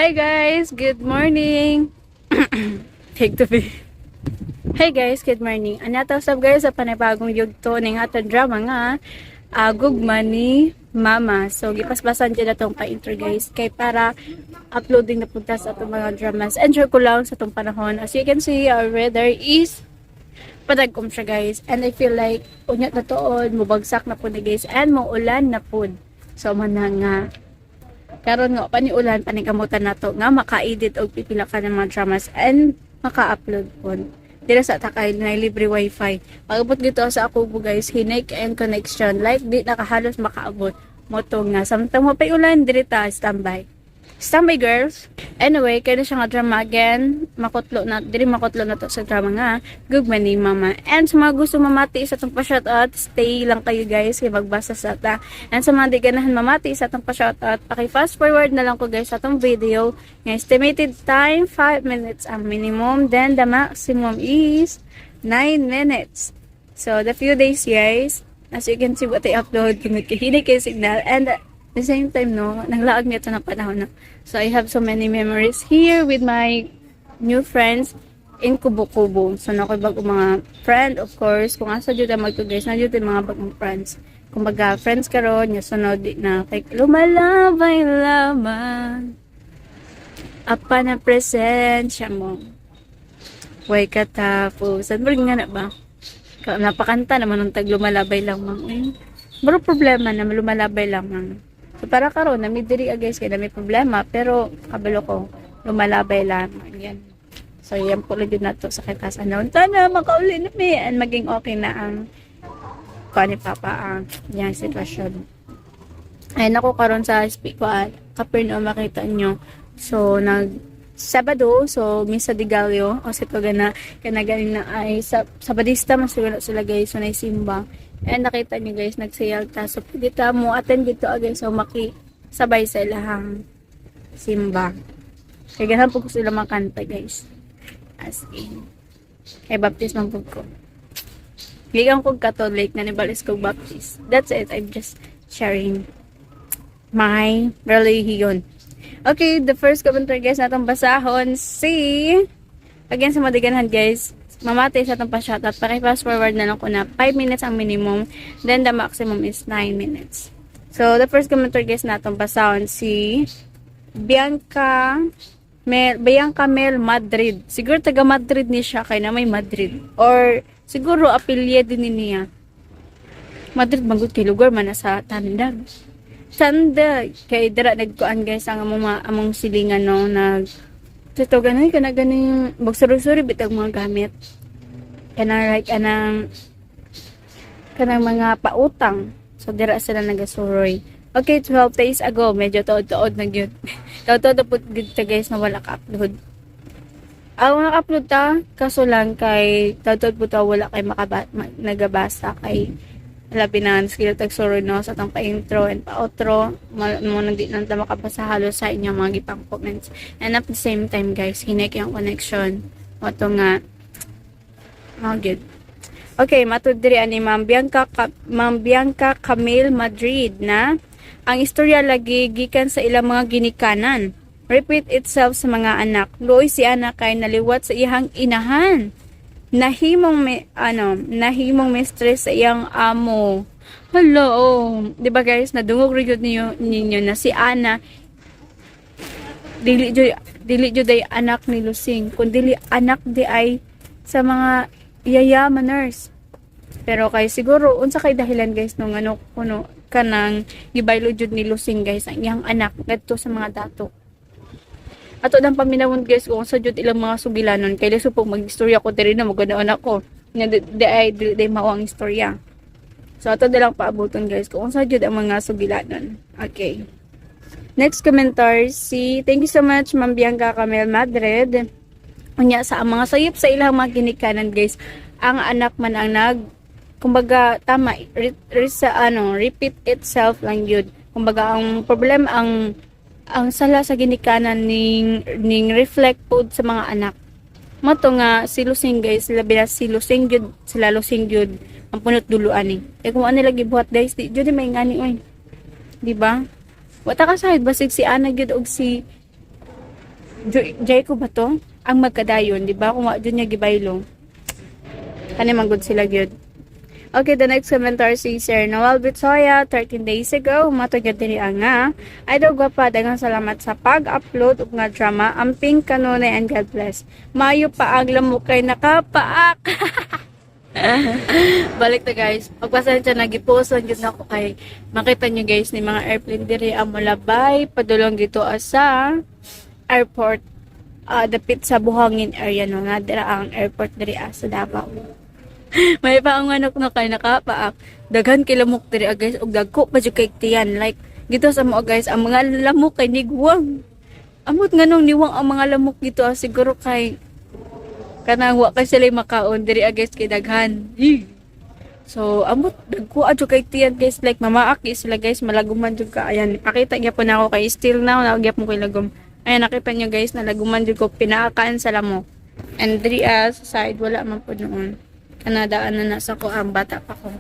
Hi guys, good morning. Take to be. Hey guys, good morning. Anata sab guys sa panibagong yugto ning aton drama nga Gugma ni Mama. So gipaspasan dyan atong pa-intro guys kay para uploading na punta sa atong mga dramas. Enjoy ko lang sa atong panahon. As you can see, our weather is padagom siya guys. And I feel like unya na tuod, mubagsak na po na guys. And maulan na po. So man nga karon nga paniulan panikamutan nato nga maka-edit og pipila ka ng mga dramas and maka-upload po dira sa takay na libre wifi. Pag-abot dito sa ako po guys, hinik and connection like di nakahalos makaabot mo to nga samtang mo pay ulan diri ta standby girls. Anyway, kaya na siya nga drama again. Makutlo na to sa drama nga Gugma ni Mama. And sa mga gusto mamati sa itong pa-shoutout, stay lang kayo guys, kaya magbasa sa ta. And sa mga di ganahan mamati sa itong pa-shoutout, paki-fast forward na lang ko guys sa itong video. Yung estimated time, 5 minutes ang minimum. Then the maximum is 9 minutes. So, the few days guys, as you can see what I upload, hindi kayo signal. And the same time, no, naglaag niya ito ng panahon na. So, I have so many memories here with my new friends in Kubo-Kubo. So, nakibag mga friend, of course. Kung asa dito magto guys, na dito mga bagong friends. Kung baga, friends karon yung sunod na kay lumalabay lamang. Apa na presensya mo. Way katapusan. Balik nga na ba? Napakanta naman ng tag lumalabay lamang. Pero problema na lumalabay lamang. So, para karon na may diri guys kaya na may problema pero kabalo ko lumalabay lamang yan. So yan po lang na to sa kitasan na sana makauli na mi and maging okay na ang ni Papa ang yung sitwasyon. Ay nako karon sa speak ko Capernaum makita nyo. So Sabado, so Misa de Gallo, o sa kagana, kanagaling na ay Sabadista, mas sila guys, so simba. And nakita nyo guys, nagsayal ta. So dito mo, attend dito guys, so makisabay sa ilahang simba. Kaya ganahan po ko sila makanta guys. As in, kay baptism po ko. Gigang kong Catholic, nanibalis kong baptist. That's it, I'm just sharing my religion. Okay, the first commentary guys natong basahon again sa madiganhan guys, mamati sa itong pa-shoutout. Paki-fast forward na lang ko na 5 minutes ang minimum, then the maximum is 9 minutes. So, the first commentary guys natong basahon Bianca Mel Madrid. Siguro taga Madrid ni siya kay na may Madrid. Or siguro apelyido ni niya. Madrid magud kay lugar man sa Tandag. Sanda kay dira nagkuan guys ang among silingan no nag tuto ganoy kana ganing bagsuri-suri bitag mga gamit kana like kanang mga pautang, so dira sila nagasuroy. Okay, 12 days ago medyo tuod na gyud tuod pud gyud ta guys na wala ka upload. Ang upload ta kaso lang kay tuod pud ta wala kay nagabasa kay labi na skill tagsuro no sa tang pa-intro and pa-outro mo nang di nang makabasa halos sa inyong mga gipang comments. And at the same time guys, hinek yung connection o to nga good. Okay, matud diri ani Ma'am Bianca Camille Madrid na ang istorya lagi gikan sa ilang mga ginikanan repeat itself sa mga anak. Luoy si anak kay naliwat sa iyang inahan. Nahimong mistress sa iyang amo. Hello, di ba guys, nadungog rigid ninyo na si Ana dili jud ay anak ni Lusing, kundi anak di ay sa mga yayamaners. Pero kay siguro unsa kay dahilan guys nung kuno kanang gibaylo jud ni Lusing guys ang iyang anak ngadto sa mga dato. Ato nang paminawon guys kung sa jud ilang mga sugilanon kay leso po mag-istorya ko diri na maganaon ako. Di ay mawang istorya. So ato dalang paabuton guys kung sa jud ang mga sugilanon. Okay. Next komentar thank you so much Ma'am Bianca Camille Madrid. Unya sa mga sayop sa ilang mga ginikanan guys. Ang anak man ang kumbaga tama repeat itself lang yun. Kumbaga ang problem ang sala sa ginikanan ning reflect pod sa mga anak. Mato nga si Lusing guys, labi na si Lusing jud, sila Lusing jud ang punot dulo ani. Kung ano lagi buhat guys, di jud may ngani oy. Di ba? Wata ka sahid basig si Ana gyud og si Jay ko ba to? Ang magkadayon, di ba? Kung wa dyan niya gibaylong. Kani manggod sila gyud. Okay, the next commenter si Sir Noel Bitsoya, 13 days ago, matugad diri nga. Idol gwapa, daghang salamat sa pag-upload ug nga drama. Amping kanunay and God bless. Mayo pa ang lamok kay nakapaak. Balik na guys. Pagpasensya nagipost lang gyud nako kay makita nyo guys ni mga airplane diri ang Mulabay padulong dito sa airport. Dapit sa Buhangin area no nga dira ang airport diri sa Davao. May pa ang manok na kay nakapaak. Daghan kay lamok diri guys ug dagko pa jud kay tiyan. Like gito sa mo guys ang mga lamok kay nigwang. Amot nganong niwang ang mga lamok dito siguro kay kanang wa kay sila makaon diri guys kay daghan. So amot dagko adto kay tiyan guys like mamaaki sila guys malaguman jud ka. Ayan pakita gyud po nako kay still now nagyap mo kay lagom. Ayan nakita nyo guys na laguman jud ko pinaakaan sa lamok. And diri sa side wala man po noon. Kanadaan na sa ko ang bata pa ko.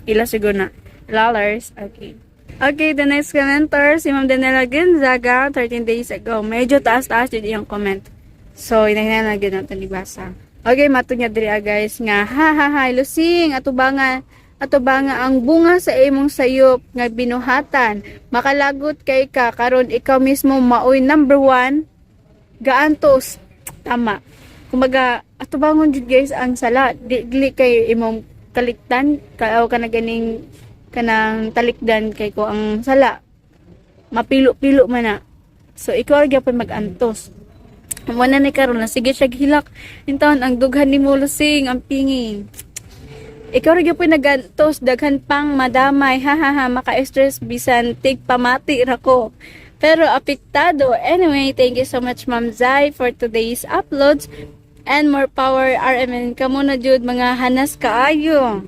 Ila siguro na. Dollars. Okay. Okay, the next commenter, si Ma'am Daniela Gonzaga, 13 days ago. Medyo taas-taas yun yung comment. So, inahin na natin ibasa. Okay, mato niya diri guys nga. Ha, lusing. Ato ba nga ang bunga sa imong sayop nga binuhatan. Makalagot kay ka. Karon ikaw mismo maoy number 1. Gaantos. Tama. Kumaga, ato bangon jud guys ang sala. Dili kay imong kaliktan. Kaaw ka na ganing kanang talikdan kay ko ang sala. Mapilo-pilo man na. So, ikaw gyapon mag-antos. Wala na karon na sige siya hilak. Intawon ang dughan ni mo lusing ang pingi. Ikaw rin po nagantos, daghan pang madamay, hahaha, maka-stress, bisan, tig pamati rako. Pero apektado. Anyway, thank you so much Ma'am Zai for today's uploads. And more power, RMN. Kamo na jud mga hanas kaayo.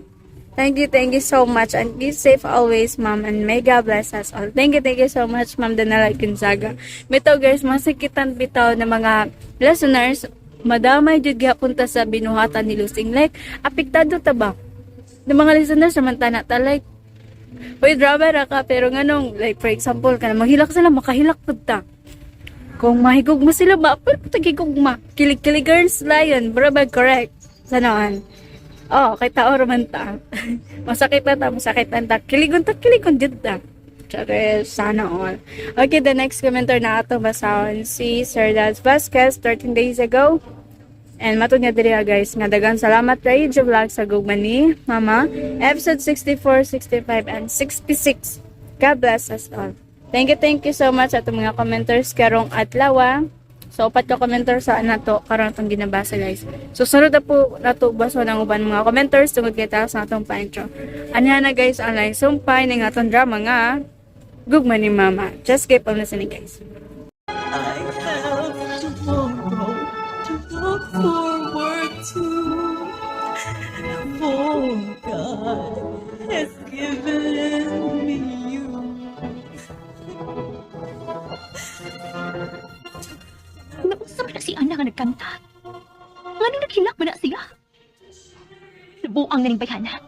Thank you so much. And be safe always, Ma'am. And may God bless us all. Thank you so much, Ma'am Daniela Gonzaga. Bitaw guys, masikitan bitaw na mga listeners, madamay jud gihapunta sa binuhatan ni Lusing. Like, apektado ta ba? Ng mga listeners naman ta like, uy, drama ra ka, pero nganong, like, for example, ka na maghilak sila, makahilak po ta. Kung mahigog mo sila, pero tagigog ma. Kilig-kilig girls, lion, brabag, correct. Sanaan. Oh, kay tao raman ta. Masakit na ta. Kiligon dyan ta. Tsaka, sana all. Okay, the next commenter na ato basahon si Sir Daz Vasquez, 13 days ago. And mato niya diri guys, nga dagan salamat kay J Vlog sa gugman ni Mama. Episode 64, 65, and 66. God bless us all. Thank you so much at mga commenters karong adlaw. So, upat ka commenter sa nato karon atong ginabasa guys. So, sunod na po nato baso ng uban mga commenters tungod kay taas na atong pa-intro. Anya na guys, ang live sumpay ning atong drama nga gugman ni Mama. Just keep on listening guys. I have tomorrow to look forward to. For God has given me you. Nausap na si Ana nga nagkanta. Nga nung naghilak mo na siya. Nabuang na ning bayhana.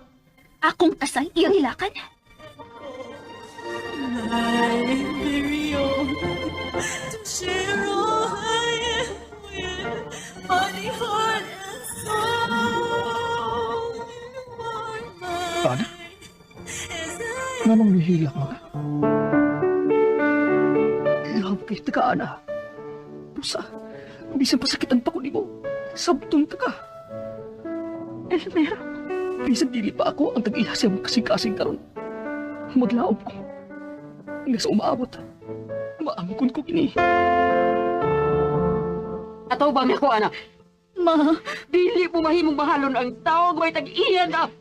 Akong asal iyang hilakan. My very own, to share all I am with, body, heart, and soul. You are mine. Ana? As I Nga nang nihilak mo ka? Love kay taga, Ana. Pusa, bisan pasakitan pa ko ni mo. Sabtong taga. Elmer, Bisan dili pa ako ang tag-ihasya mo kasing-kasing karon. Maglaom ko. Nga sa umaabot, maangkon ko kini. Ataw ba niya ko, anak? Ma, dili mo mahimong mahalon ang tao may tag-iyan na.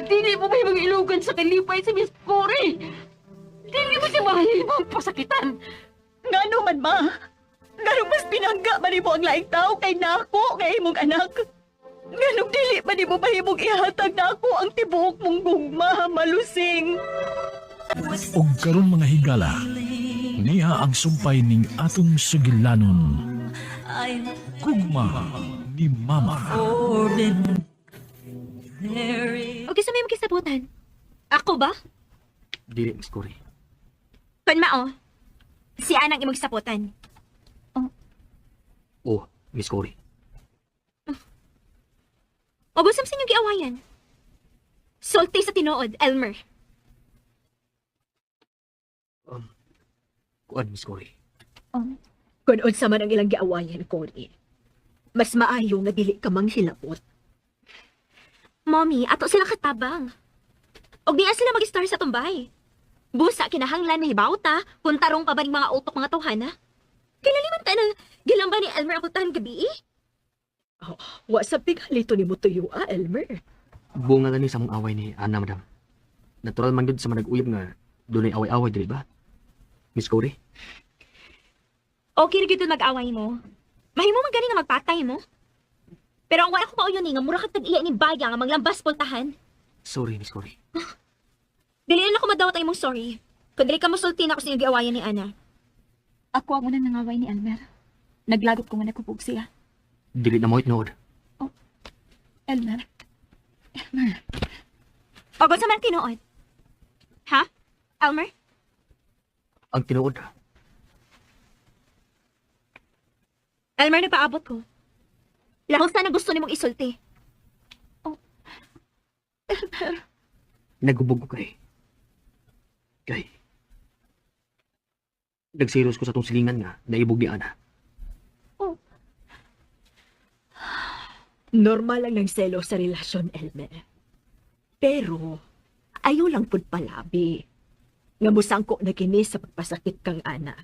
Dili mo mahimong ilugan sa kalipay si Miss Cory. Dili mo siya mahimong pasakitan. nga naman ma. Nga nung mas pinangga man mo ang laing tao kay nako kay imong anak. Nga nung dili man mo mahimong ihatag nako ang tibuok mong gugma, malusing. Og karon mga higala, niya ang sumpay ning atong sugilanon. I'm Gugma ni Mama. forbidden. There is O kisa may magkisabutan. Ako ba? Dili, Miss Cory. Kun mao. Si Anang imong saputan. Oh, Oh, Miss Cory. O busam sa inyong giawayan. Sulti sa tinuod, Elmer. Kuan, Miss Cory. Kung unsa man ang ilang giawayan, Cory, mas maayo nga dili ka mang hilabot. Mommy, ato sila katabang. Og diya sila mag-star sa tumbay. Busa kinahanglan ni bawta kung tarong pa ba ning mga utok mga tawhana. Kilaliman ta ng gilamba ni Elmer ako tahan gabi eh. Wa sa pigalito ni mo tuyo, Elmer. Bunga gani sa mong away ni Ana, madam. Natural man yun sa manag-uyab nga dunay away-away, dili ba? Miss Cory? Okay ra gyud mag-away mo. Mahimo man gani nga magpatay mo. Pero ang wala ko mauyon ni nga mura ka tag-iya ni Baya nga maglambas pultahan. Sorry, Miss Cory. Dili na ako madawat ay mong sorry. Kung dili ka mosulti na ako sa inyong giawayan ni Ana. Ako ang unang nangaway ni Elmer. Naglagot ko nga nakupog siya. Dili na mo itnood. Elmer, O sa man tinuod. Ha? Elmer? Ang tinuod, Elmer, nagpaabot ko. Lahos na gusto ni mong isulti. nagubog ko kay. Nagsiros ko sa tong silingan nga naibog ni Ana. Normal lang ng selo sa relasyon, Elmer. Pero, ayaw lang pud palabi. Nga musangko na kini sa pagpasakit kang ana.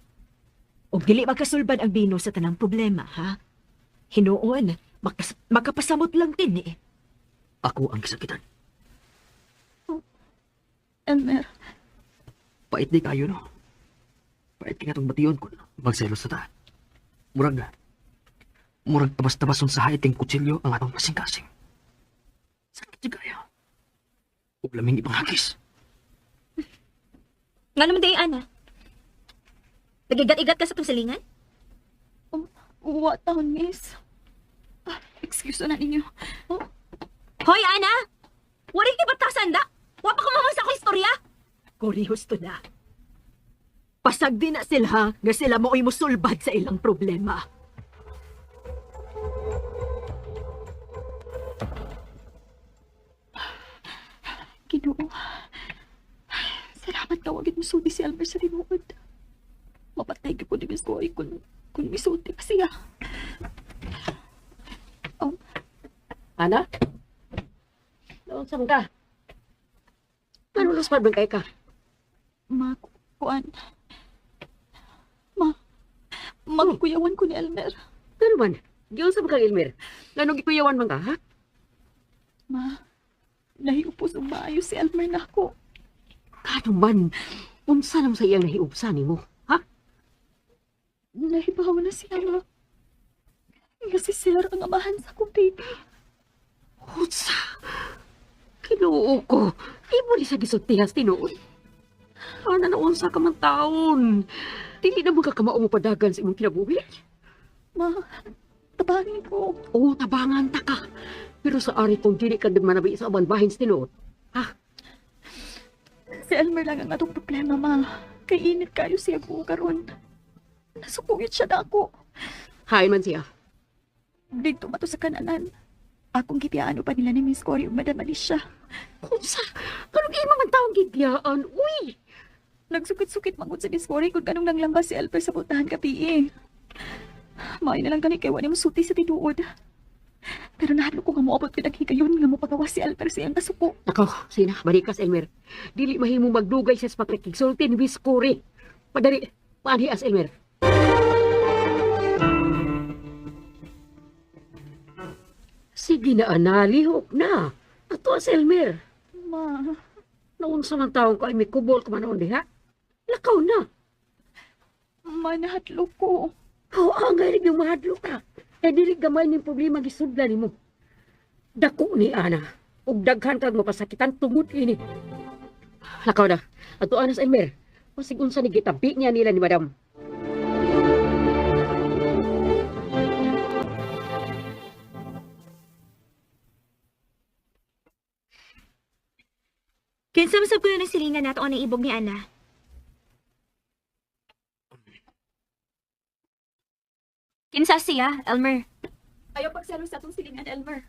O dili makasulbad ang bino sa tanang problema, ha? Hinuon, makapasamot lang din eh. Ako ang kisakitan. Elmer, Pait di kayo, no? Pait ka nga itong batiyon ko. Magselos na ta. Murag tabas-tabason sa haiting kutsilyo ang atong kasing-kasing. Sakit di kaya. Huwag laming ipanghagis. Nga naman day, Ana. Nagigat-igat ka sa tusilingan? uwa taon, miss. Excuse na ninyo. Hoy, Ana! Wari ka batasan da? Wa pa kumamang sa akong istorya? Kurihos to na. Pasag din na sila nga sila mo'y musulbad sa ilang problema. Ginoo. Salamat ka, wagit musulti si Elmer sa tinuod. Mapatay ka po ni Miss Boy kung misulti ka siya. Ana? Naonsam ka? Panulos pa bangkay ka? Kuan. Magkuyawan ko ni Elmer. Pero man, giyon sa kang Elmer. Ganong ikuyawan man ka, ha? Nahiupos ang maayos si Elmer na ako. Kano man, unsa naman sa iyang nahiupsan ni mo, ha? Nahibaw na siya nga. Nga si Sir ang amahan sa akong baby. Unsa? Kinuo ko. Ibo ni sa gisultihas tinuod. Ana na unsa ka man taon. Dili na mo ka kamao mo padagan sa imong kinabuhi. Tabangin ko. Oo, tabangan ta ka. Pero sa ari kong dili ka manabi sa aban bahin sa tinuod. Si Elmer lang ang atong problema, Kay init kayo siya ko karon. Nasupugit siya na ako. Hain man siya. Dito mato sa kananan. Akong gitiyaano pa nila ni Miss Cory ug Madam Alicia. Unsa? Kanong imo man taong gidyaan? Uy! Nagsukit-sukit mangod sa Miss Cory kung anong nanglambas si Elmer sa pultahan kapi. May na lang gani kay wani mo suti sa tinuod. Pero nahadlo ko nga moabot pinaghigayon nga mo pagawas si Elmer sa iyang kasuko. Ako, sina, balikas Elmer. Dili mahimo magdugay sa pagkiksulti ni Miss Cory. Padari, paanhias Elmer. Sige na, analihok na. Ato as Elmer. Naunsa man taong ka, may kubol ka man noon diha. Lakaw na. Nahadlo ko. Oo, ang galing yung mahadlo ka. Eh, dili gamay ng problema gisudlan ni mo. Dako ni Ana. Ug daghan kag mapasakitan tungod ini. Lakaw na. Ato anas Elmer. Pasig unsa ni gitabi niya nila ni Madam. Kinsa masab ko na ng silingan nato ang ibog ni Ana. Kinsa siya, Elmer? Ayaw pagsalo sa atong silingan, Elmer.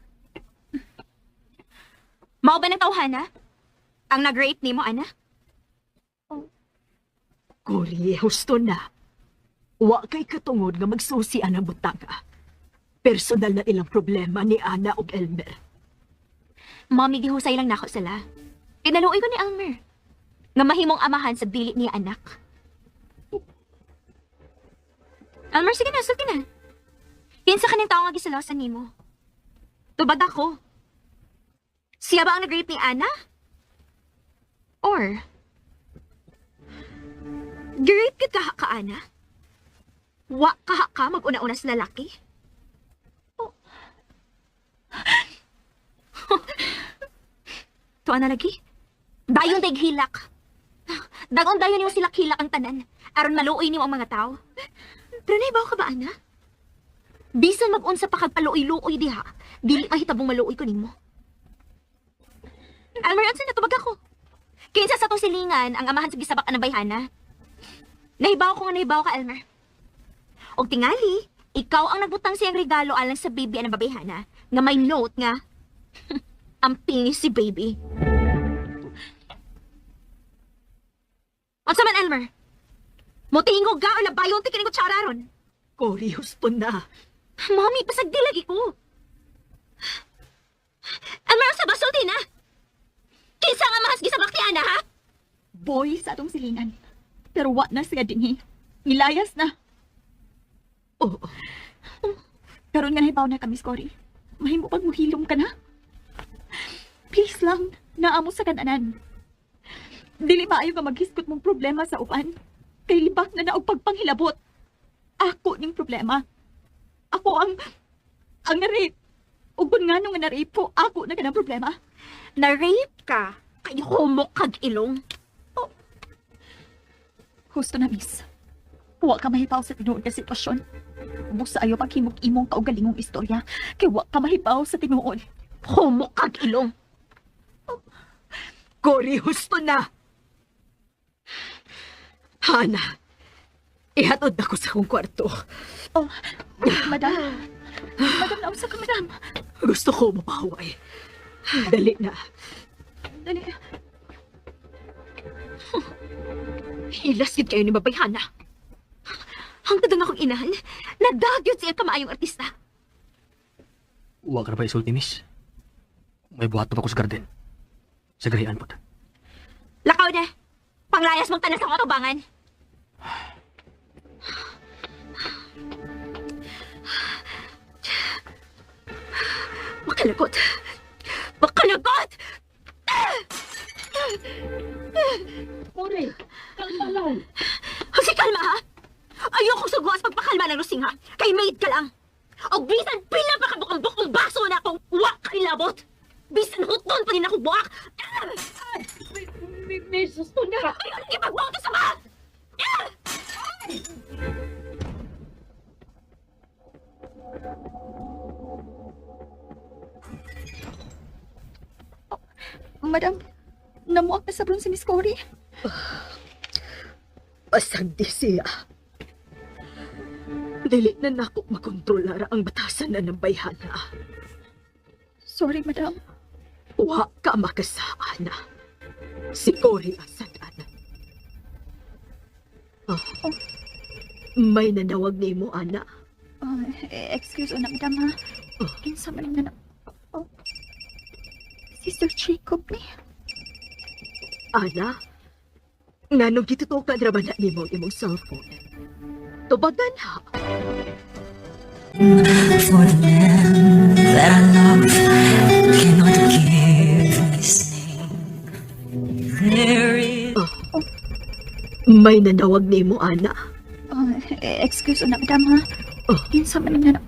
Mao ba ng tawhana? Ang nag-rape nimo, ana? Cory, husto na. Wa kay katungod nga magsusi ang butanga. Personal na ilang problema ni Ana ug Elmer. Mommy, gihusay lang nako sila. Kinaluoy ko ni Elmer. Nga mahimong amahan sa dili niya anak. Elmer, sige na, sulti na. Kinsa kaning tao nga gisalosan nimo? Tubad ako. Siya ba ang nag-rape ni Ana? Or, gi-rape ka ka, Ana? Wa ka mag-una-una sa lalaki? Tuwa na lagi? Dayon tay hilak. Dagon dayon yung silak hilak ang tanan. Aron maluoy niyo ang mga tao. Pero naibaw ka ba, Ana? Bisan mag-unsa pa kag paluoy-luoy diha, dili mahitabong maluoy ko nimo. Elmer, unsa na tubag ako? Kinsa sa tong silingan ang amahan sa gisabak ang bayhana? Nahibaw ko nga nahibaw ka, Elmer. Og tingali, ikaw ang nagbutang siyang regalo alang sa baby ang babayhana nga may note nga ang pinis si baby. Unsa man, Elmer? Motingog ka o labayon ti kining kutsara ron? Cory, husto na. Mommy, pasagdi lagi ko. Elmer, sa basulti na? Kinsa nga mahas gisabak ti Ana, ha? Boy sa atong silingan. Pero wa na siya dinhi. Nilayas na. Oo. Karon nga nahibaw na kami, Cory. Mahimo pag muhilom ka na. Please lang, naamo sa kananan. Dili maayo ka maghiskot mong problema sa uban. Kay libak na og pagpanghilabot. Ako ning problema. Ako ang na-rape. Ug kun ngano nga na-rape ko, ako na kanang problema. Na-rape ka? Kay humok kag ilong. Husto na, miss. Wa ka mahibaw sa tinuod nga sitwasyon. Busa ayo paghimog-imong kaugalingong istorya. Kay wa ka mahibaw sa tinuod. Humok kag ilong. Cory, husto na. Hana, ihatod ako sa akong kwarto. Oh, madam. Madam, naunsa ka, madam. Gusto ko mapahaway. Dali na. Dali. Hilas yun kayo ni babayhana. Hangtod ang akong inahan, nadagyot siya kamaayong artista. Huwag ka na pa isulti, miss. May buhat pa ako sa garden. Sa garihan po. Lakaw na. Panglayas mong tanas ang katubangan. Makalagot. Makalagot! Cory, kalma lang. Si kalma, ha? Ayoko suguas pagpakalma ng lusing, ha? Kay maid ka lang. O bisan pila pa kabukang-bukong baso na akong uwak kailabot. Bisan huton pa din ako buwak. May susto na. Ay, anong ipagbuwak ka sa mga? Madam, namuak na sabron si Miss Cory. Pasagdi siya. Dili na nako makontrolara ang batasan na ng bayhana. Sorry, madam. Wa ka makasaan na. Si Cory ang saganan. May nanawag ni mo, Ana. Excuse na, madam, ha? Kinsa man na Oh. Si Sir Jacob ni. Ana, nga nung gitutukan raman na ni mo ang imong cellphone. Tubagan ha. For the man that I love cannot give listening. There is May nanawag ni mo, Ana. Excuse na, madam, ha? Kinsa man na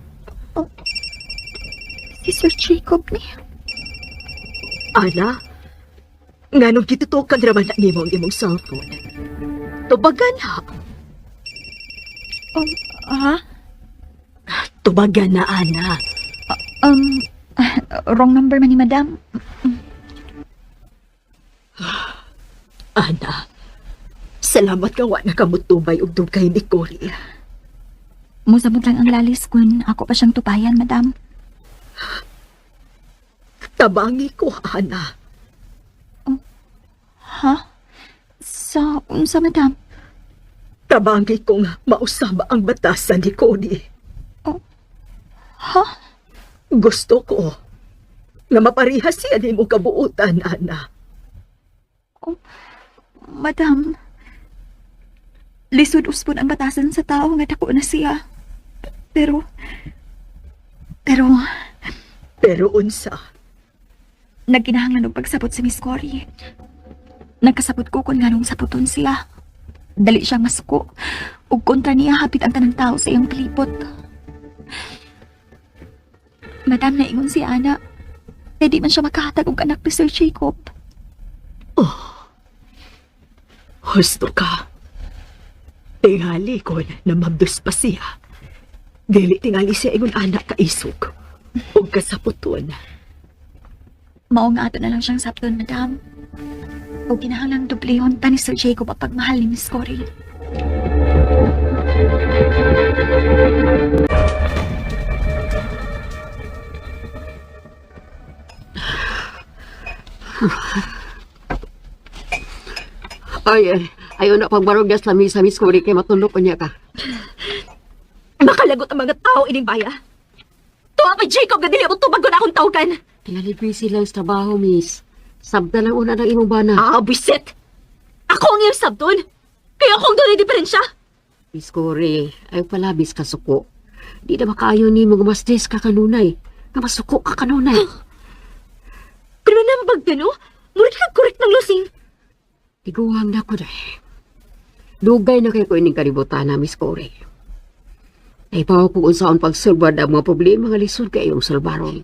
Si Sir Jacob ni. Ana, nga nung gitutukan raman na ni mo ang imong cellphone. Tubagan ha. Ha? Tubagan na, Ana. Wrong number man ni madam. Ana, salamat ka wa nakamutubay og dugay ni Cory. Musabot lang ang lalis kun ako pa siyang tupayan, madam. Tabangi ko, Ana. Ha? Sa unsa, madam? Tabangi ko nga mausaba ang batasan ni Cody. Ha? Gusto ko nga maparihas siya ni mo kabuutan, Ana. Madam, lisod uspon ang batasan sa tao nga dako na siya. Pero Unsa? nagkinahanglan og pagsabot si Miss Cory. Nagkasabot ko kung nganong saputon siya. Dali siyang masuko. Ug kontra niya hapit ang tanang tao sa iyang palibot. Madam, naingon si Ana. Pwede man siya makahatag og anak ni Sir Jacob. Husto ka. Tingali ko na mabdus pa siya. Dili tingali siya ingon anak kaisog. O kasaputon. Mao nga ato na lang siyang sapton, madam. O kinahanglang dublihon pa ni Sir Jacob ang pagmahal ni Miss Cory. Ayaw na pagbarog gas lami sa Miss Cory kay matulog ko niya ka. Makalagot ang mga tao ining baya. Tuwa pa Jacob nga dili mo tubagon akong tawgan. Tingali busy lang sa trabaho, Miss. Sabda lang una ng imong bana. Bisit! Ako ang iyong sabdon. Kaya akong doon ay diferensya. Miss Cory, ayaw palabis ka suko. Di na makaayo ni mga masdes ka kanunay. Nga masuko ka kanunay. Pero naman bagdano, murid ka korek ng lusing. Tiguhang na ko dahil. Dugay na kayo ko ining kalibutan na, Miss Cory. Naipaw ko kung saan pagsulbad ang mga problema nga lisod kayong sulbaron.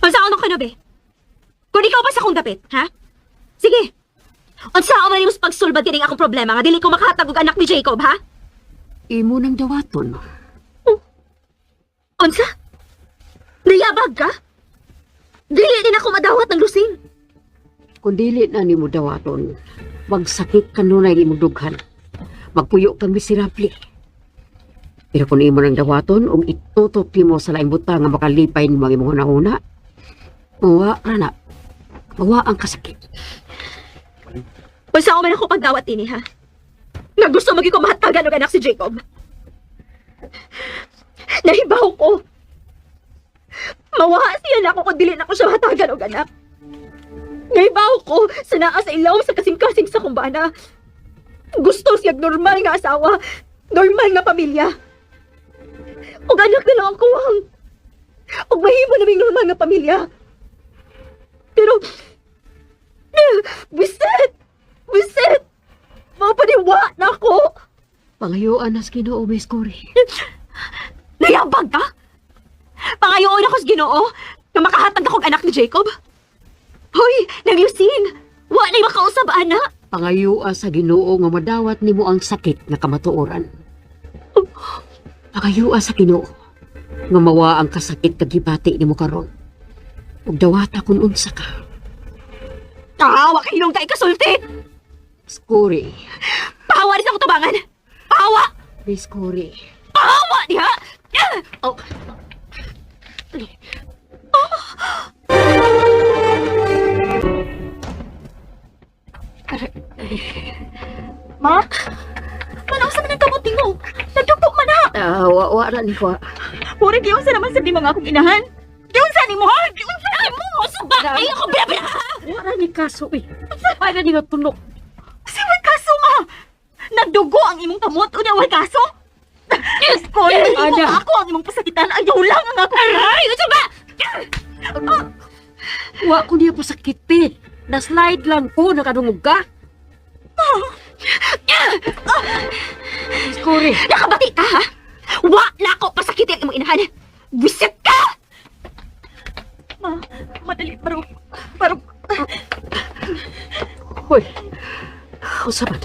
Ang saan ka na, be? Kung ikaw pa sa kong dapit, ha? Sige. Ang saan man yung pagsulbad kining akong problema nga dili ko makahatag og anak ni Jacob, ha? Imo nang dawaton. Unsa? Nayabag ka? Dili din ako madawat ng lusing. Kung dili na ni mo dawaton, magsakit ka nunay ni mo dughan. Magpuyo kang miserable. Pero kung imo nang dawaton, ug itutot mo sa laing butang nga makalipay ni mga imong hunahuna, uwa rana. Uwa ang kasakit. Kung saan man ako pagdawat ini, ha? Nga gusto maging ko mahatagan og anak si Jacob. Nahibaw ko. Mawaha siya na ako kung dili na ko siya mahatagan og anak. Nahibaw ko sa naa sa ilaw sa kasing-kasing sa kumbana. Gusto siya normal nga asawa, normal nga pamilya. Og anak na lang ang kuwang. Og mahimo naming normal nga pamilya. Pero, bisit! Bisit! Mapaniwa na ako! Pangayuan na sa Ginoo, Miss Cory. Nayabag ka? Pangayoon ako sa Ginoo na makahatag akong anak ni Jacob? Hoy, naglusing! Wa na'y makausap, ana! Pangayuan sa Ginoo nga madawat nimo ang sakit nga kamatuoran. Pangayuan sa Ginoo nga mawa ang kasakit kagibati nimo karon. Ug dawata kun unsa ka. Tawa kayo nung tayo kasulti! Miss Cory. Pahawa rin sa kutubangan! Pahawa! Miss Cory. Pahawa diha! Oh. Ma? Manang sa manang kamuting mo? Nagdupo man ha! Wa ra ni ko. Murag yung sa naman sa di mga akong inahan. Yung sa ni mo ha? Yung sa ni mo! Suba! Ay ako bira-bira ha! Wa ra ni kaso eh. Para ni tunok. Si may kaso ma! Nagdugo ang imong kamot o naway kaso? Yes, Paul! Ana! Ako ang imong pasakitan. Ayaw lang ang ako. Ay! Suba! Wa ko niya pasakit eh. Na-slide lang ko, nakadungog ka. Miss Cory. Nakabati ka ha? Wa na ako pasakit ang imong inahan! Wisit ka! Ma, madali. Parang Hoy. Usapan.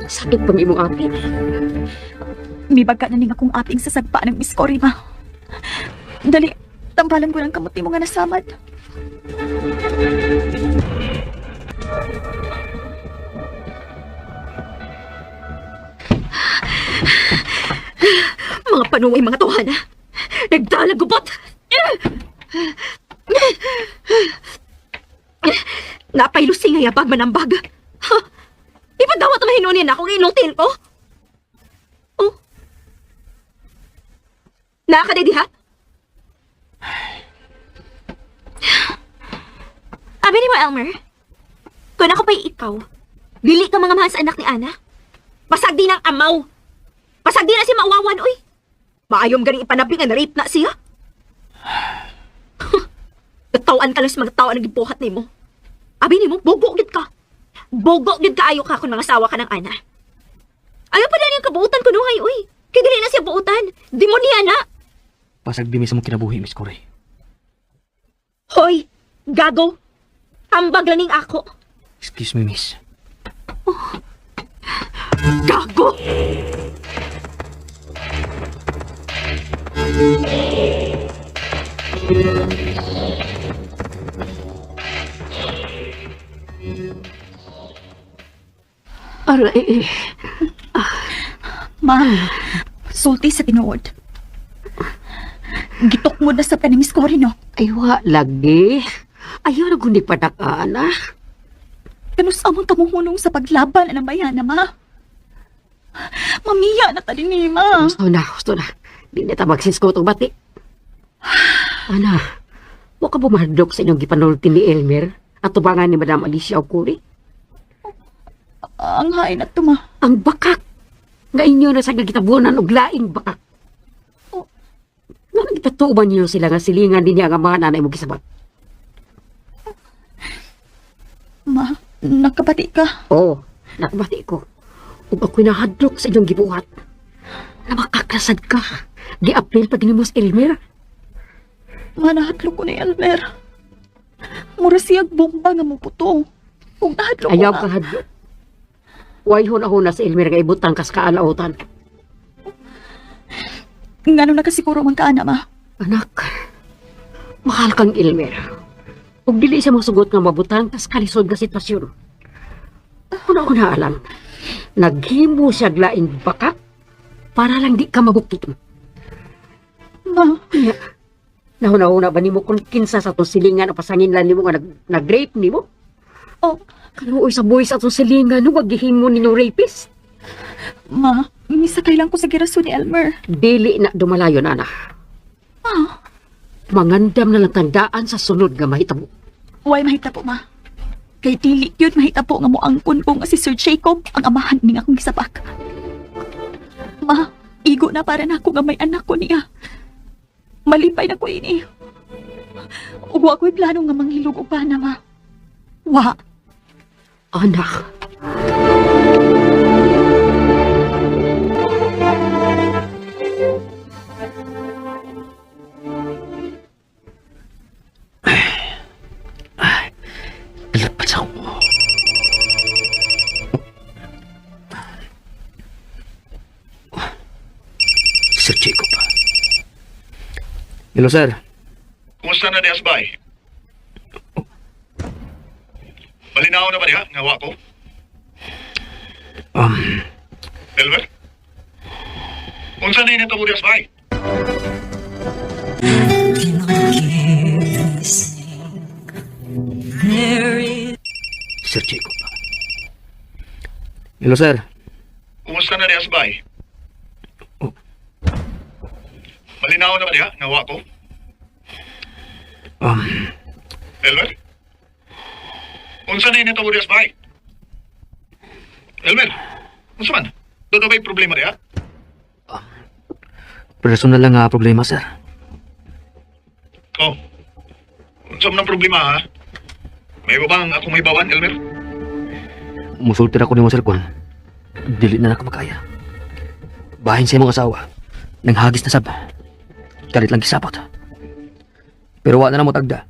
Sakit pang imong api. mibag ka na ning akong aping sa sagpa ng Miss Cory, ma. Dali, tambalan ko ng kamuti mo nga nasamad. Mga Mga panuway mga tawhana. Nagdalagubot. Napay Lucy nga yabag manambag. Ha? Ipadawat ang hinunin ako ng inultin ko. Oh. Nakakadidi ha? Abi ni mo, Elmer. Kung ako pa'y ikaw, dili ka mga mahal sa anak ni Ana. Pasag di ng amaw. Pasag di na siya mauwawan, oy. Maayom ganing ipanabi nga na-rape na siya. Katawan ka lang sa mga tao na gibuhat ni mo. Abi ni mo, bogo gid ka. Bogo gid ka ayo ka kung mga asawa ka ng Ana. Ayaw pa na niyang kabuutan ko nuhay, oy. Kaya dili na siya buutan. Demonia na. Pasag di may sa mong kinabuhi, Miss Corey. Hoy, gago. Ambag laning ako. Excuse me, miss. Gago! Aray, Ma, sulti sa tinuod. Gitok mo na sa pa ni Miss Cory, no? ay wa lagi. Ayaw na kundi patakaan, ah. Ganus among kamuhunong sa paglaban ng bayan na, ma. Mamiya na tali ni, ma. Gusto na. Di na ta magsisko itong bati. Ana, mo ka bumahadlok sa inyong gipanulti ni Elmer at tubangan ni Madam Alicia Okuri? Ang hain at tuma. Ang bakak! Nga inyo na sa gagitabunan og laing bakak. Nga nagtatuban niyo sila nga silingan din niya nga mga nanay mo gisabat. Ma, nakabati ka. Oo, nakabati ko. Ug ako'y nahadlok sa inyong gibuhat. Na makakasad ka. Di-appeal pag ni Mos Elmer. Ma, nahatlok ko ni Elmer. Mura siyag bomba nga mo puto. Kung nahatlok ko Ayaw na. ka hadlok. Way huna-huna sa Elmer nga ibutang kas kaalautan. Ngano na kasiguro man ka, ma. Anak, mahal kang Elmer. Ug dili siya masugot nga mabutang kas kalisod nga sitwasyon. Una-una alam, naghimo siya laing bakak para lang di ka mabuktot. Ma, Nya, nahuna-una ba nimo kung kinsa sa itong silingan o pasangin lang nimo nga nag-rape nimo? oh, Kaluoy sa boys at itong silingan no, wag gihimo ninyong rapist. ma, misakay lang ko sa giraso ni Elmer. Dili na dumalayon, ana. Ma, Mangandam na lang tandaan sa sunod nga mahitabo. huwag mahita po, ma. Kay dili yun mahita po nga mo angkon ko nga si Sir Jacob ang amahan ning akong gisabak. Ma, igo na para na ako nga may anak ko niya. Malipay na ko ini. Ug wa ko'y plano nga manghilog og bana, ma. Wa. Anak, Lapat sa ako. Sir Jacob. Hello, sir. Kumusta na Dias Bay? Malinaw na ba niya? Ngawa ko? Elmer? Unsa na inito mo Dias Bay? Cannot give this thing. There is Sir Jacob. Hello, sir. Kumusta na Dias Bay? Malinaw na ba niya? Ngawa ko? Elmer? Unsa na inito mo Dias Bay? Elmer? Unsa man? Doon na ba'y problema niya? Personal lang nga problema, sir. Oh. Unsa man ang problema ha? May ba bang akong may bawan, Elmer? Musultir ako ni mo, sir, kung dili na ako makaya. Bahin sa imong asawa. Nang hagis na sab. Kalit lang kisapot. Pero wala na mo tagda.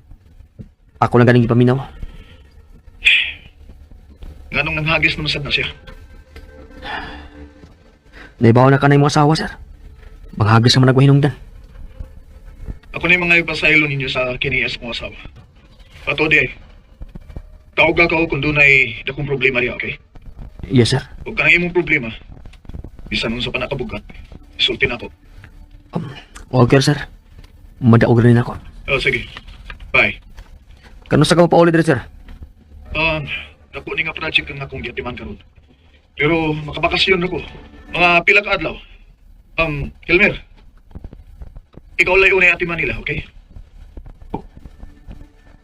Ako lang ganing ipaminaw. Nganong nanghagis naman sad na siya? Naibaw na ka na imong asawa, sir. Manghagis naman nagwahinungdan. Ako na yung mga ipasaylo ninyo sa kiniyas kong asawa. Pato di ay. Tawag ako kung doon ay dakong problema rin, okay? Yes, sir. Huwag ka na imong problema. Bisan nun sa panakabugat, isultin ako. Okay, sir. Madaog rin ako. Oh, sige. Bye. Kano sa ka pauli diri, sir? Dako ni nga project ang akong giatiman karon. Pero makabakasyon ako. Mga pila ka adlaw. Elmer. Ikaw lay unay atiman nila, okay?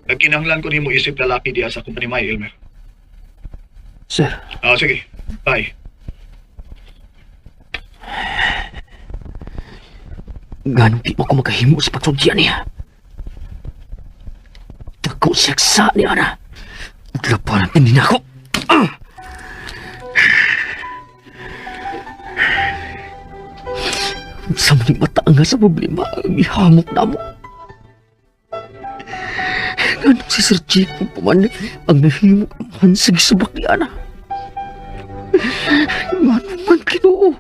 Nagkinahanglan ko nimo isip lalaki diya sa kumpanya may Elmer. Sir. Sige. Bye. Ganong di mo ko makahimo sa pagsudyan niya. Dako saksa niya na. Laparan hindi na ako. Sa maning mata nga sa problema ang ihamok na mo. Ganong si Sir Chico paman ang nahimok ang hansig sa bakliana. Ganong man Ginoo.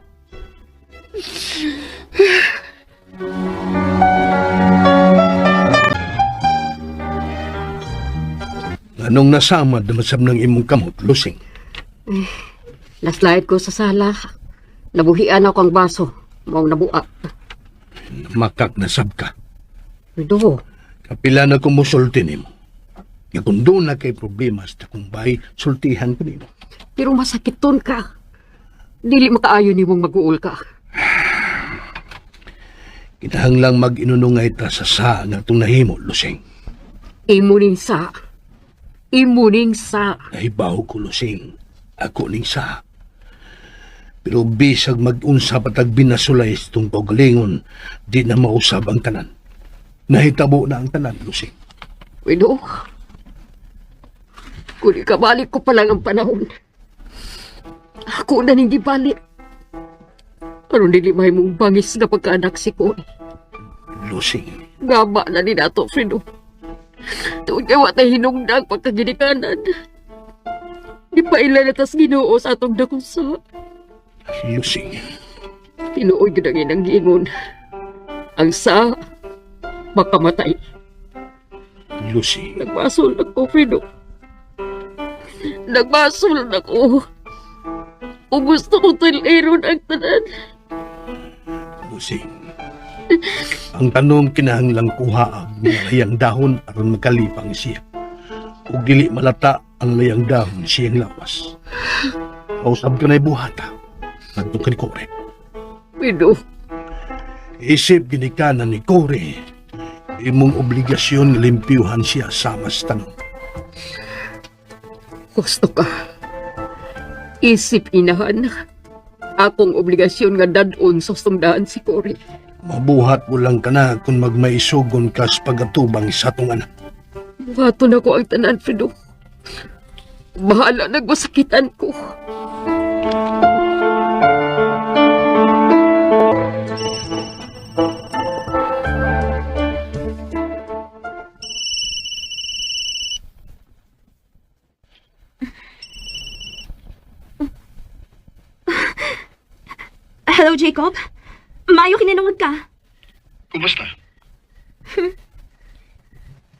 Anong nasamad na masab ng imong kamot, Lusing? Naslide ko sa sala. Nabuhian ako ang baso. Mao nabuak. Makak nasab ka. Rido, Kapila na kumusulti nimo. Nga kung doon na kay problema sa kung bay, sultihan ko nimo. pero masakiton ka. Dili makaayo ni mong mag-uol ka. Kinahanglang mag-inunungay ta sa nga itong nahimo, Lusing. Imuning sa. Imuning sa. Nahibaw ko, Lusing. Ako ning sa. Pero bisag mag-unsa patag binasulay itong pagalingon, di na mausab ang tanan. Nahitabo na ang tanan, Lusing. Rido, kung ikabalik ko pa lang ang panahon, ako na hindi balik. Pero hindi may mong bangis na pagkaanak si Koy. Lusing. Gaba na ni nato, Fredo. Tuwag kawa tayo hinungdag pagkaginikanan. Di pa ilan na tas Ginoo sa atong dakusa. Lusing. Tinuoy yun ang inang gingon. Ang sa, makamatay. Lusing. Nagmasol na ko, Fredo. Nagmasol na ko. O gusto ko taliron ang tanan. Lusing. Ang tanong kinahanglang kuha ang layang dahon aron makalipang siya. Ug dili malata ang layang dahon siyang lawas. Kausap ko na'y buhata. Nagtong ka ni Kore. Fredo, Isip ginikanan ni Kore. Imong obligasyon limpyuhan siya sama sa tanong. gusto ka. Isip inahan. Akong obligasyon nga dadon sa sumdaan si Cory. Mabuhat mo lang ka na kung magmaisugon ka sa pagatubang sa atong anak. Buhaton ako ang tanan, Fredo. Bahala nagmasakitan ko. Hello, Jacob? Maayo kinanungod ka. Kumusta?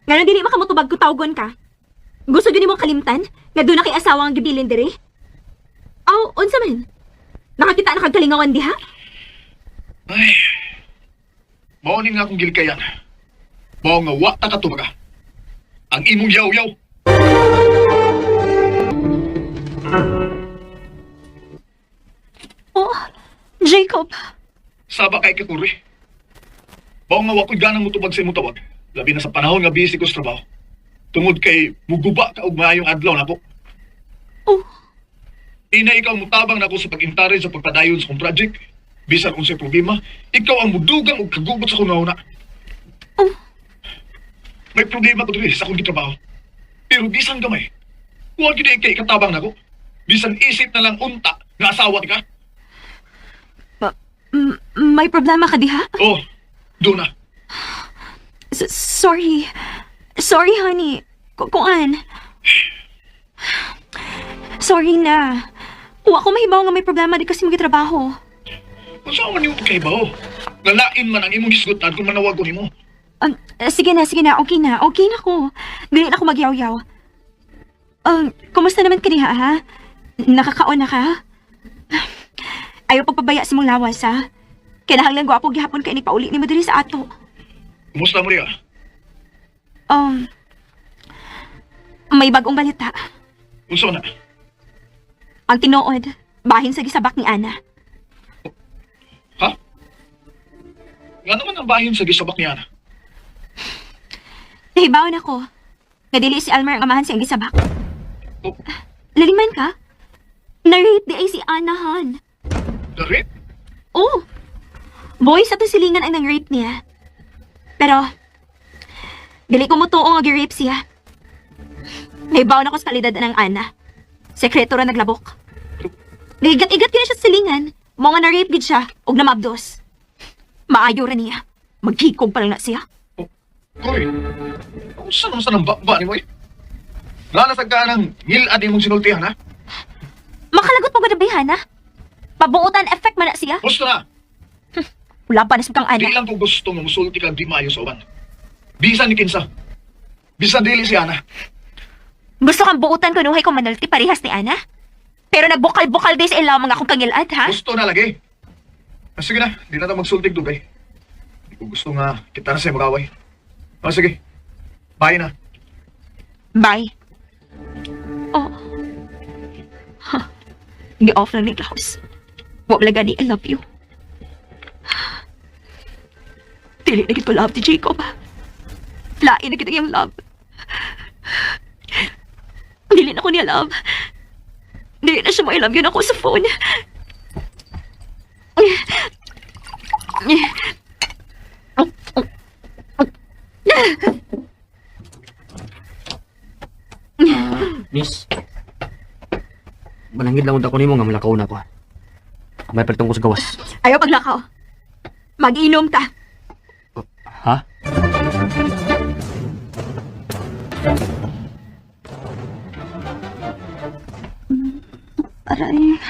Nga dili makamutubag ko tawgon ka. Gusto din mo kalimtan? Nga doon na kay asawa ang gibilin diri? Aw, unsa man? Nakakita na kagkalingawan diha? Ay, maunin nga akong gilikayan. Mao nga wa ta katubaga. Ang imong yaw-yaw. Oh, Jacob. Saba kay Kikuri. Mao nga wa ko'y ganang mutubag sa imong tawag. Labi na sa panahon nga busy ko sa trabaho. Tungod kay muguba ka og maayong adlaw nako. Oh, Ina ikaw mutabang nako sa pag-intari sa pagpadayon sa kong project. Bisan unsay problema, ikaw ang mudugang og kagubot sa kunahuna. Oh. May problema ko diri sa akong gitrabaho. Pero bisan gamay. Huwag gid kay katabang nako. Bisan isip na lang unta nga asawa ti ka. may problema ka diha? Oh, do na. Sorry. Sorry, honey. Kuan. Sorry na. Wa ko mahibaw nga may problema di kasi magitrabaho. Unsa man yung pagkaibaw? Nalain man ang imong gisgutan kung manawag ko nimo. Sige na. Okay na ko. Dili na ako magyaw-yaw. Kumusta naman ka diha, ha? Nakakaon na ka? Ayaw pagpabaya sa mong lawas, ha? Kinahanglan gwapo gihapon kay ni pauli ni mo diri sa ato. Kumusta mo riya? May bagong balita. Unsa na? Ang tinuod, bahin sa gisabak ni Ana. Ha? Nga naman ang bahin sa gisabak ni Ana. Nahibawon ako. Nadili si Almer ang amahan siyang gisabak. Oh, Laliman ka? Na-rape di ay si Ana, Han. na-rape? Oh! Boy, sa to silingan ang nang-rape niya. Pero, dili ko mo tuong ag-rape siya. Nahibawon ako sa kalidad ng Ana. Sekreto ra naglabok. Nagigat-igat kina siya sa silingan. Mo nga na-rape gid siya, og namabdos. Maayo ra niya. Maghikog pa lang na siya. Koy, unsa naman sa nang ba ni mo eh? Lalasag ka ng ngilad mong sinultihan, ha? Makalagot pa ba na ha? Pabuotan effect man na siya. Gusto na! Wala pa na sa kang Ana. Di lang ko gusto mong musulti kang di maayo sa uban. Bisan ni Kinsa. Bisan dili si Ana. Gusto kang buutan ko nuhay kong manulti parihas ni Ana? Pero nagbukal-bukal din sa ilaw mga akong kangilad, ha? Gusto na lagi. Sige na, di na tayo magsultig dugay. Di ko gusto nga kita na sa'yo magaway. Sige, bye na. Bye. Oh. Huh. Gi-off lang ni Klaus. Huwag lang gani, I love you. Dili na kita love ni Jacob. Lain na kita yung love. Dili na ko niya love. Dili na siya ma-love yun ako sa phone. Miss. Manangid lang ako nimo nga malakaw na ko. May pertong ko sa gawas. Ayaw paglakaw. Mag-inom ta. Ha? Aray.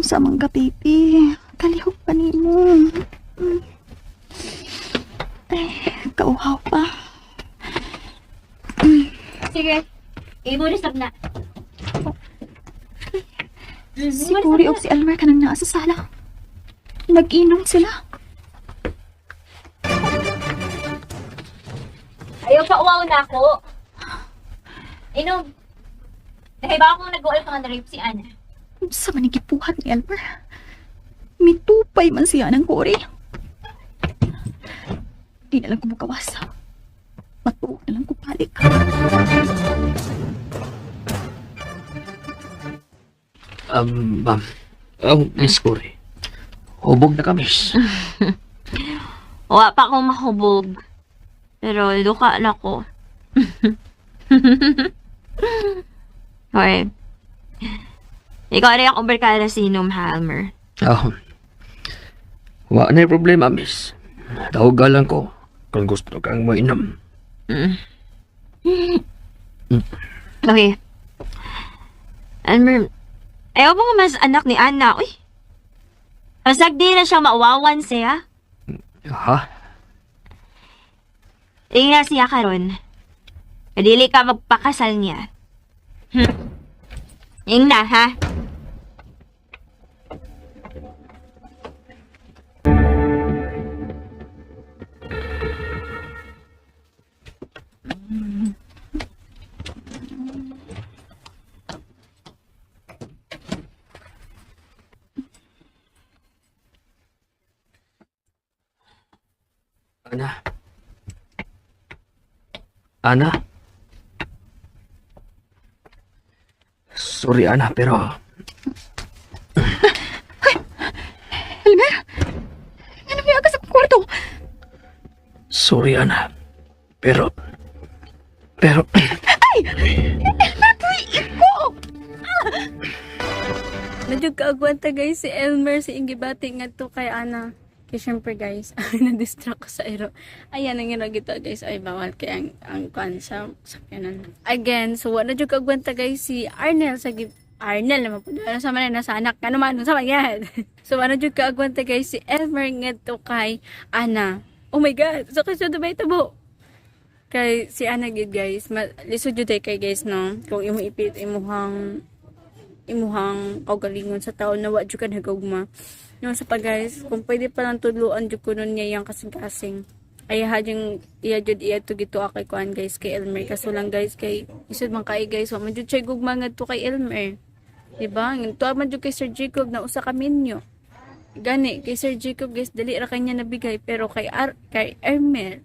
Sa mga pipi. Kalihok pa ni mo. Kauhaw pa. Sige. Iburisag na. Si Cory o si Elmer ka nang nasa sala. Nag-inom sila. Ayaw pa uwaw na ako. Inom. Dahil ba akong nag-uol pa nga na-rape si Ana? Sa manigipuhat ni Elmer. Mitupay man siya ng Cory. Di na lang kumukawas. Matuog na lang kupalik. Ma'am. Miss Cory. Hubog na kami. Wa pa akong mahubog. Pero luka na ko. Hoy. Ikaw rin akong barkada si Inom Halmer. Wa na yung problema, miss. Tawagan ko kung gusto kang mainom. Okay. Elmer, ayaw mo nga mas anak ni Ana, uy. Masag di na siya maawawan siya. Ha? Tingnan siya karon. Kadili ka magpakasal niya. Tingnan, ha? Ana? Ana? Sorry, Ana, pero... Elmer! Ano may aga sa kwarto? Sorry, Ana. Pero... Medyo kaagwanta guys si Elmer si Ingibati nga to kay Ana. Kaya syempre guys, na-distract ko sa ero. Ayan, ang ginagito guys, ay bawal kaya ang kwan sa sakyanan. Again, so wala dyan kaagwanta guys si Arnel sa Arnel naman po. Ano sa man nasa anak ka naman, sa yan. So wala dyan kaagwanta guys si Elmer nga to kay Ana. Oh my god, so kasi ito ba itabo? Kay si Ana gid guys, lisod jud kay guys no, kung imo ipit imuhang imuhang kaugalingon sa tao na wa jud ka nagugma. No, sa pa guys, kung pwede pa lang tudloan jud ko nun niya yung kasing-kasing. Ay hajing iya jud iya to gito kay kuan guys kay Elmer, kaso lang guys kay isod man kay guys wa man jud siya gugma ngadto kay Elmer. Diba? Ngito man jud kay Sir Jacob na usa ka minyo. Gani kay Sir Jacob guys dali ra kanya nabigay, pero kay Elmer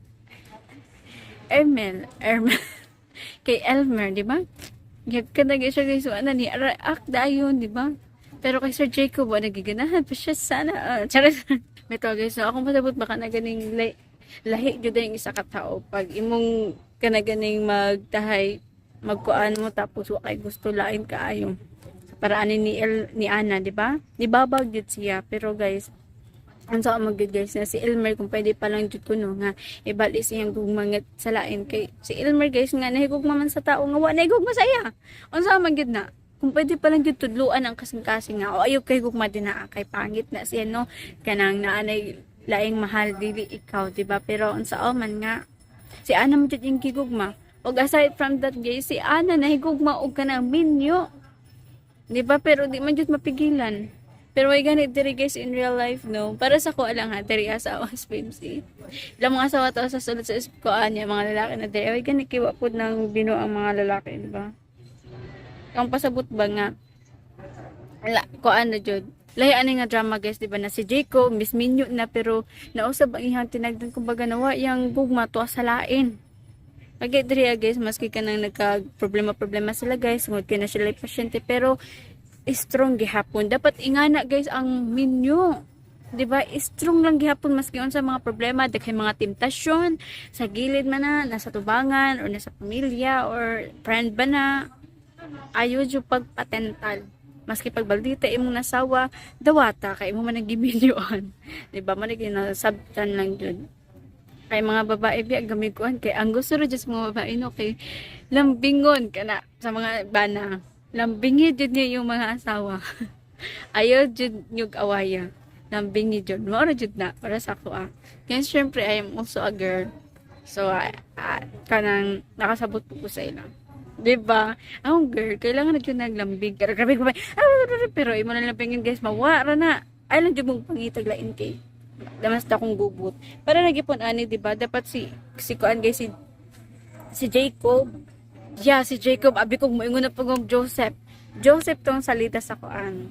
kay Elmer, di ba? Gap ka na siya guys, wala ni Arak dayon, di ba? Pero kay Sir Jacob, wala nagiganahan pa siya sana. Charot. Meto guys, so akong pasabot baka na ganing lahi jud yung isa ka tao. Pag imong ka na ganing magtahay, magkuan mo, tapos wa kay gusto lain kaayo. Para ani ni Ana, di ba? Di babag jud siya, pero guys, ang sa magud guys na si Elmer kung pwede pa lang jud kuno nga ibalik siyang gugmangat sa lain kay si Elmer guys nga nahigugma man sa tao nga wa nahigugma sa iya. Unsa man gid na kung pwede pa lang jud tudluan ang kasing-kasing nga o ayaw kay gugma din na kay pangit na siya no kanang naanay laing mahal dili ikaw, di ba? Pero unsa man nga si Ana mo jud yung gigugma. Og aside from that guys, si Ana nahigugma og kanang minyo, di ba? Pero di man jud mapigilan. Pero way ganit diri guys in real life, no? Para sa ko lang ha, diri asawa sa PMC. Ilang mga asawa to sa sulod sa iskoan niya, mga lalaki na diri. Way ganit kiwa po ng bino ang mga lalaki, di ba? Ang pasabot ba nga, kuan na jud. Lahi ani nga drama guys, di ba? Na si Jacob, Miss Minyo na, pero nausab ang ihang tinagdan kumbaga nawa yang gugma to sa lain. Lagi diri guys, maski ka nang nagka-problema sila guys, ngod kay na sila pasyente, pero strong gihapon. Dapat ingana guys ang minyo. 'Di ba? Strong lang gihapon maski unsa mga problema, daghay mga temptasyon sa gilid man na, nasa tubangan or nasa pamilya or friend ba na. Ayo jud pagpatental. Maski pagbaldita imong nasawa, dawata kay imo man nagimilyoan. 'Di ba? Man ginasabtan lang jud. Kay mga babae biya gamikuan kay ang gusto ra jud sa mga babae no kay lambingon kana sa mga bana. Lambingi jud niya yung mga asawa. Ayaw jud nyug awaya. Lambingi jud. Maura jud na para sa ako Kaya syempre I am also a girl. So kanang nakasabot ko sa ila. Diba? Ang girl, kailangan na jud naglambing. Grabe ko ba? Pero imo na lambingin guys, mawara na. Ay lang jud mong pangitag lain kay. Damas ta kong gubot. Para nagipon ani, diba? Dapat si kuan guys si Jacob. Yeah, si Jacob, abi kong moingon na pagong Joseph. Joseph tong salita sa kuan.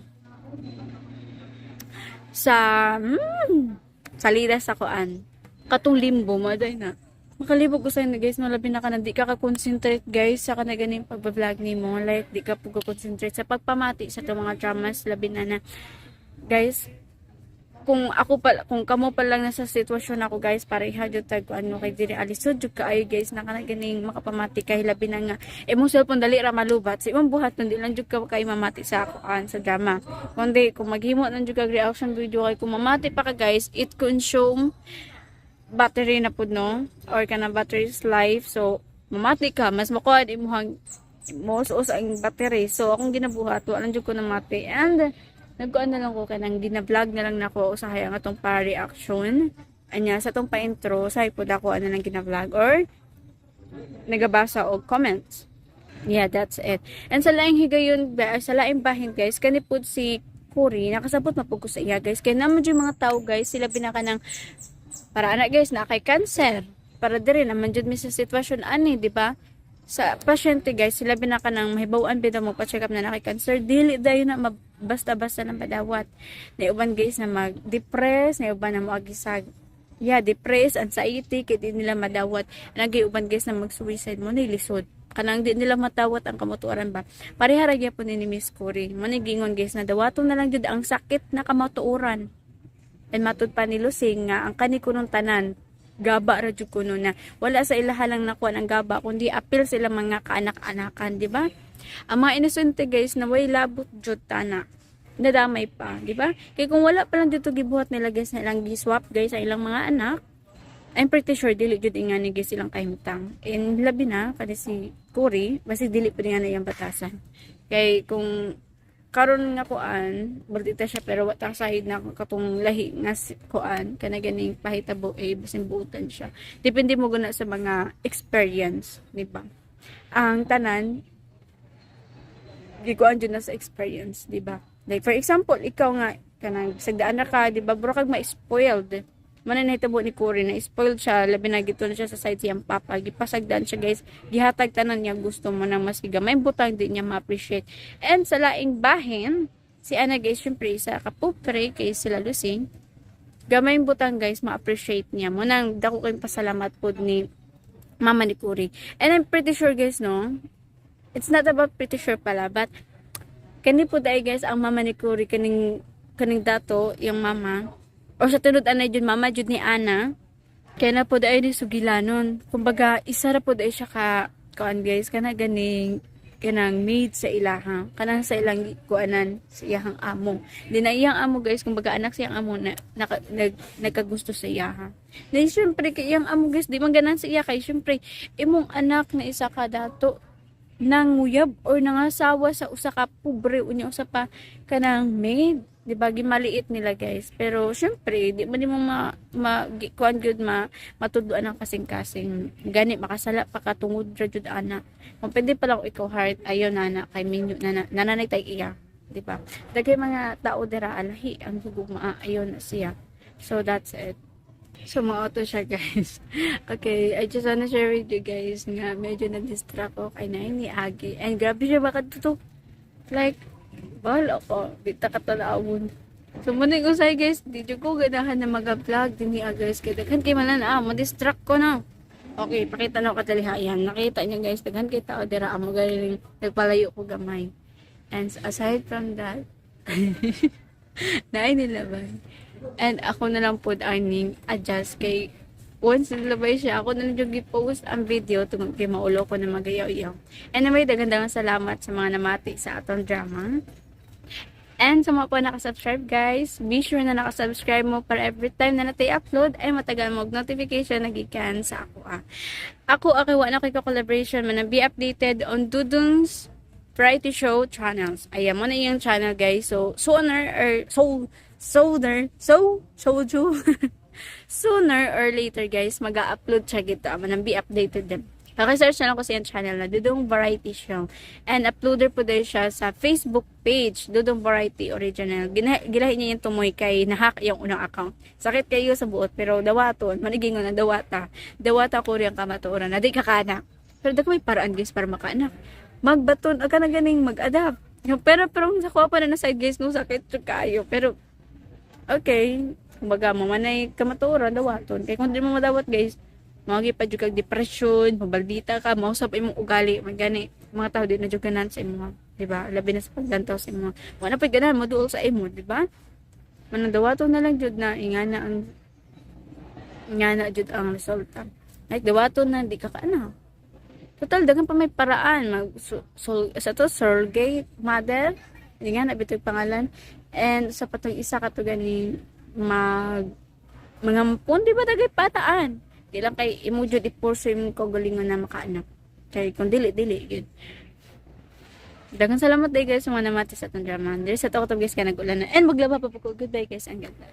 Salita sa kuan. Katong limbo, maday na. Makalibog ko sa inyo guys, malabi na ka na di ka ka-concentrate guys sa kanaganing pagbablog ni mo. Like, di ka pag-concentrate sa pagpamati sa itong mga dramas, labi na. Guys, kung kamo pa lang nasa sitwasyon ako guys, para ihadyo tag ano kay diri alisod jud kaayo guys na ganing makapamati kay labi na nga imong cellphone dali ra malubat sa imong buhat di lang jud ka kay mamati sa ako sa drama, kundi kung maghimo nang jud kag reaction video kay kung mamati pa ka guys, it consume battery na pud no or kana battery's life, so mamati ka mas makuha imong most ang battery. So akong ginabuhat wala jud ko na mati, and nagkuan na lang ko kanang gina-vlog na lang nako usahay ang atong pa-reaction anya sa atong pa-intro say pud ako ano lang gina-vlog or nagabasa og comments. Yeah, that's it. And sa laing higayon sa laing bahin guys, kani pud si Cory nakasabot na pud ko sa iya guys, kay naman yung mga tao guys sila binaka ng para ana guys na kay cancer, para diri naman jud mi sa sitwasyon ani, di ba? Sa pasyente guys, sila binaka ng mahibawan bida mo pa-check up na cancer, dili dayon na basta-basta lang padawat. Na uban guys na mag-depress, na uban na mag-isag. Yeah, depress, anxiety, kaya di nila madawat. Nagi uban guys na mag-suicide mo, nilisod. Kanang di nila matawat ang kamutuaran ba. Pariharagya po ni Miss Cory. Manigingon guys na dawaton na lang jud ang sakit na kamutuaran. And matud pa ni Lusing nga ang kani kunong tanan gaba ra jud kuno na wala sa ilaha lang nakuha ang gaba kundi apil sila mga kaanak-anakan, di ba? Ang mga inosente guys na way labot jud tana nadamay pa, di ba? Kay kung wala pa lang dito gibuhat nila guys na ilang giswap guys sa ilang mga anak, I'm pretty sure dili jud ingani guys ilang kahimtang. And labi na kada si Cory basi dili pa nga na iyang batasan. Kay kung karon nga kuan baldita siya pero wata sahid na katong lahi nga kuan kana ganing pahitabo bisin buutan siya, depende mo guna sa mga experience, di ba? Ang tanan gikuan jud na sa experience, di ba? Like for example, ikaw nga kanang sagdaan na ka, di ba? Bro kag ma-spoiled. Manan nahitabo ni Cory na spoiled siya, labi na gito na siya sa side siyang papa. Gipasagdan siya guys, gihatag tanan niya gusto mo nang mas gamay butang di niya ma-appreciate. And sa laing bahin, si Ana guys, syempre isa kapupre kay sila Lusing. Gamay butang guys, ma-appreciate niya mo nang dako kayong pasalamat pod ni mama ni Cory. And I'm pretty sure guys, no? It's not about pretty sure pala, but kani po dahil guys, ang mama ni Cory, kaning dato, yung mama, o sa tunod anay jud mama jud ni Ana, kaya na po dahil ni sugilanon. Kumbaga, isa ra po dahil siya kuan guys, kana ganing, kanang maid sa ilaha, kanang sa ilang kuanan, sa iyahang amo. Di na iyang amo guys, kumbaga anak siyang amo na nagkagusto sa iyaha. Then syempre, kay iyang amo guys, di man ganan sa iya, kay syempre, imong anak na isa ka dato, nanguyab or nangasawa sa usa ka pobre unya usa pa kanang maid, di ba gimaliit nila guys, pero syempre di man mo kuan gyud matudloan ang kasing-kasing gani makasala pa katungod ra jud ana kung pwede pa lang ikaw heart ayon na kay minyo nananay tay iya, di ba? Dagay mga tao dira alahi ang gugma ayon na siya, so that's it. So, ma-auto siya, guys. Okay, I just wanna share with you, guys, nga medyo na-distract ko kay Nay ni Agi. And grabe siya, bakit ito? Like, bahala ko. Bita ka talawon. So, muna ko sa'yo, guys, di ko ganahan na mag-vlog din ni Agi, guys. Kaya daghan kay manan, ma-distract ko na. Okay, pakita na ko katalihayan. Nakita niyo, guys, daghan kay tao, dira, amo galing, nagpalayo ko gamay. And aside from that, Nay nilabay. And ako na lang po aning adjust kay once nilabay siya, ako na lang yung i-post ang video tungkol kay maulo ko na magayaw-yaw. Anyway, dagandagang salamat sa mga namati sa atong drama. And sa mga po nakasubscribe guys, be sure na nakasubscribe mo para every time na natay upload ay matagal mo notification nagikan sa ako. Ako wala na ko collaboration man be updated on Dudung's variety show channels. Ayan mo na yung channel guys. So sooner or later guys, mag-upload siya gito. Manang be updated din. Pakisearch na lang ko sa yung channel na Dudong Variety Show. And uploader po din siya sa Facebook page, Dudong Variety Original. Gilahin niya yung tumoy kay nahack yung unang account. Sakit kayo sa buot, pero dawaton, maniging na dawata. Dawata ko rin kamatuoran, na di kakana. Pero dako may paraan guys para makaanak. Magbaton, aga na ganing mag-adapt. Pero sa kuha pa na side guys, no, sakit kayo. Pero, okay, kumbaga mamanay kamatuoran, dawaton. Kaya kung di mo madawat guys, mawagi pa jud kag depression, mabaldita ka, mausap imong ugali, magani mga tao di na jud ganan sa imo, di ba? Labi na sa paglantaw sa imo. Wala pa ganan mo duol sa imo, di ba? Manadawato na lang jud na ingana jud ang resulta. Like dawato na di ka kaana. Total dagan pa may paraan surrogate mother, di nga na bitog pangalan. And sa patong isa ka to gani mangampun, di ba dagay pataan. Di lang kay imo jud i-pursue imong kaugalingon na makaanak. Kay kung dili gid. Daghang salamat day guys sa mga namati sa atong drama. Diri sa to guys ka nag-ulan na. And maglaba pa po ko. Goodbye guys. Ang ganda.